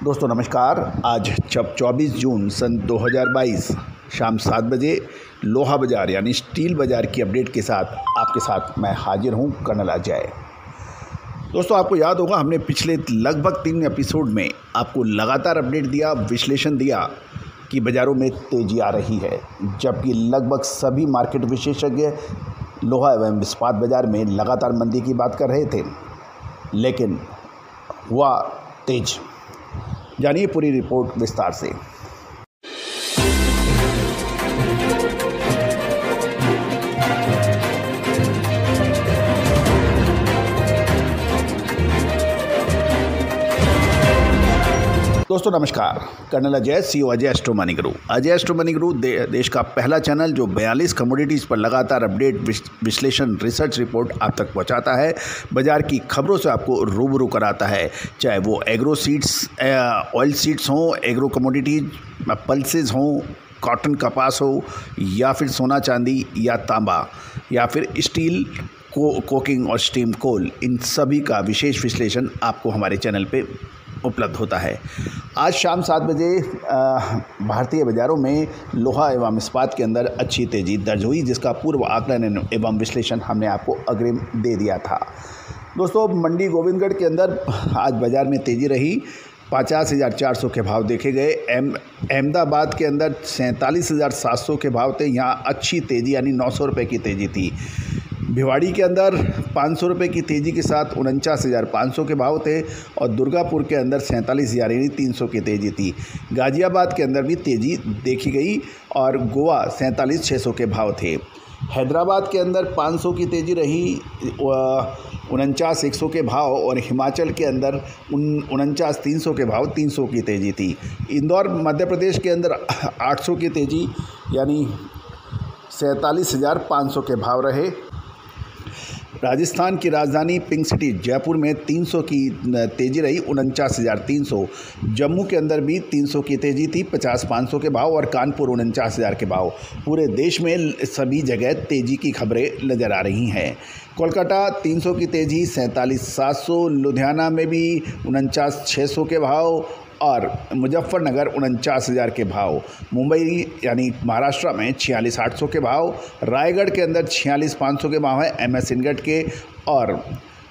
दोस्तों नमस्कार। आज 24 जून सन 2022 शाम 7 बजे लोहा बाज़ार यानी स्टील बाज़ार की अपडेट के साथ आपके साथ मैं हाजिर हूं, कर्नल अजय। दोस्तों आपको याद होगा हमने पिछले लगभग 3 एपिसोड में आपको लगातार अपडेट दिया, विश्लेषण दिया कि बाज़ारों में तेज़ी आ रही है, जबकि लगभग सभी मार्केट विशेषज्ञ लोहा एवं इस्पात बाज़ार में लगातार मंदी की बात कर रहे थे, लेकिन हुआ तेज। जानिए पूरी रिपोर्ट विस्तार से। दोस्तों नमस्कार, colonel Ajay, CEO Ajay Astro Money Guru. Ajay Astro Money गुरु देश का पहला चैनल जो 42 कमोडिटीज़ पर लगातार अपडेट, विश्लेषण, रिसर्च रिपोर्ट आप तक पहुंचाता है। बाज़ार की खबरों से आपको रूबरू कराता है, चाहे वो एग्रो सीड्स, ऑयल सीड्स हों, एग्रो कमोडिटीज़, पल्सेस हों, कॉटन कपास हो, या फिर सोना चांदी या तांबा, या फिर स्टील, कोकिंग और स्टीम कोल, इन सभी का विशेष विश्लेषण आपको हमारे चैनल पे उपलब्ध होता है। आज शाम 7 बजे भारतीय बाज़ारों में लोहा एवं इस्पात के अंदर अच्छी तेज़ी दर्ज हुई, जिसका पूर्व आकलन एवं विश्लेषण हमने आपको अग्रिम दे दिया था। दोस्तों मंडी गोविंदगढ़ के अंदर आज बाज़ार में तेज़ी रही। 50,400 के भाव देखे गए। अहमदाबाद के अंदर 47,700 के भाव थे, यहाँ अच्छी तेज़ी यानी 900 रुपये की तेज़ी थी। भिवाड़ी के अंदर 500 रुपये की तेज़ी के साथ 49,500 के भाव थे, और दुर्गापुर के अंदर 47,000 यानी 300 की तेज़ी थी। गाज़ियाबाद के अंदर भी तेज़ी देखी गई, और गोवा 47,600 के भाव थे। हैदराबाद के अंदर 500 की तेज़ी रही, 49,100 के भाव, और हिमाचल के अंदर 49,300 के भाव, 300 की तेज़ी थी। इंदौर मध्य प्रदेश के अंदर 800 की तेज़ी यानी 47,500 के भाव रहे। राजस्थान की राजधानी पिंक सिटी जयपुर में 300 की तेज़ी रही, 49,300। जम्मू के अंदर भी 300 की तेज़ी थी, 50,500 के भाव, और कानपुर 49,000 के भाव। पूरे देश में सभी जगह तेज़ी की खबरें नज़र आ रही हैं। कोलकाता 300 की तेज़ी, 47,700। लुधियाना में भी 49,600 के भाव, और मुजफ्फरनगर 49,000 के भाव। मुंबई यानी महाराष्ट्र में 46,800 के भाव। रायगढ़ के अंदर 46,500 के भाव है MS इनगट के, और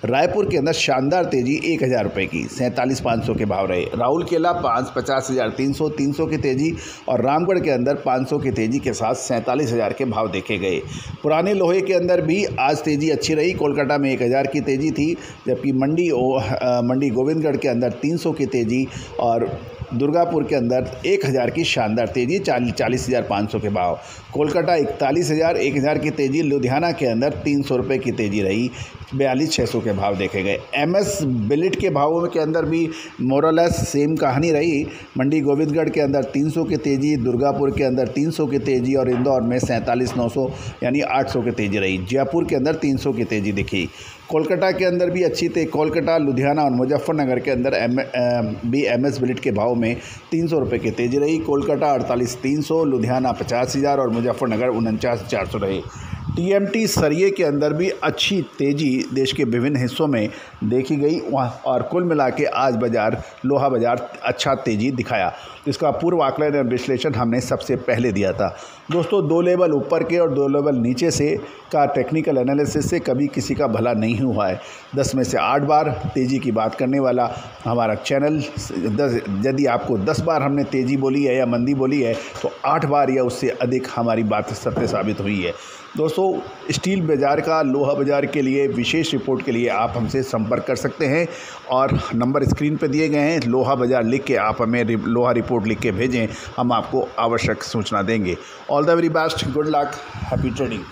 रायपुर के अंदर शानदार तेज़ी 1,000 रुपये की, 47,500 के भाव रहे। राउरकेला 50,300, 300 की तेज़ी, और रामगढ़ के अंदर 500 की तेज़ी के साथ 47,000 के भाव देखे गए। पुराने लोहे के अंदर भी आज तेज़ी अच्छी रही। कोलकाता में 1,000 की तेज़ी थी, जबकि मंडी गोविंदगढ़ के अंदर 300 की तेज़ी, और दुर्गापुर के अंदर 1,000 की शानदार तेज़ी, 40,500 के भाव। कोलकाता 41,000, 1,000 की तेज़ी। लुधियाना के अंदर 300 रुपये की तेज़ी रही, 42,600 के भाव देखे गए। MS बिलेट के भावों के अंदर भी मोरलेस सेम कहानी रही। मंडी गोविंदगढ़ के अंदर 300 की तेज़ी, दुर्गापुर के अंदर 300 की तेज़ी, और इंदौर में 47,900 यानी 800 की तेज़ी रही। जयपुर के अंदर 300 की तेज़ी दिखी। कोलकाता के अंदर भी अच्छी थी। कोलकाता, लुधियाना और मुजफ्फरनगर के अंदर MS बिलेट के भाव में 300 रुपये की तेज़ी रही। कोलकाता 48,300, लुधियाना 50,000 और मुजफ्फरनगर 49,400 रहे। TMT सरिये के अंदर भी अच्छी तेज़ी देश के विभिन्न हिस्सों में देखी गई, और कुल मिला के आज लोहा बाज़ार अच्छा तेज़ी दिखाया। इसका पूर्व आकलन और विश्लेषण हमने सबसे पहले दिया था। दोस्तों 2 लेवल ऊपर के और 2 लेवल नीचे से का टेक्निकल एनालिसिस से कभी किसी का भला नहीं हुआ है। 10 में से 8 बार तेज़ी की बात करने वाला हमारा चैनल, यदि आपको 10 बार हमने तेज़ी बोली है या मंदी बोली है, तो 8 बार या उससे अधिक हमारी बात सत्य साबित हुई है। दोस्तों स्टील बाज़ार का, लोहा बाज़ार के लिए विशेष रिपोर्ट के लिए आप हमसे संपर्क कर सकते हैं, और नंबर स्क्रीन पर दिए गए हैं। लोहा बाज़ार लिख के आप हमें लोहा रिपोर्ट लिख के भेजें, हम आपको आवश्यक सूचना देंगे। All the very best, good luck, happy trading.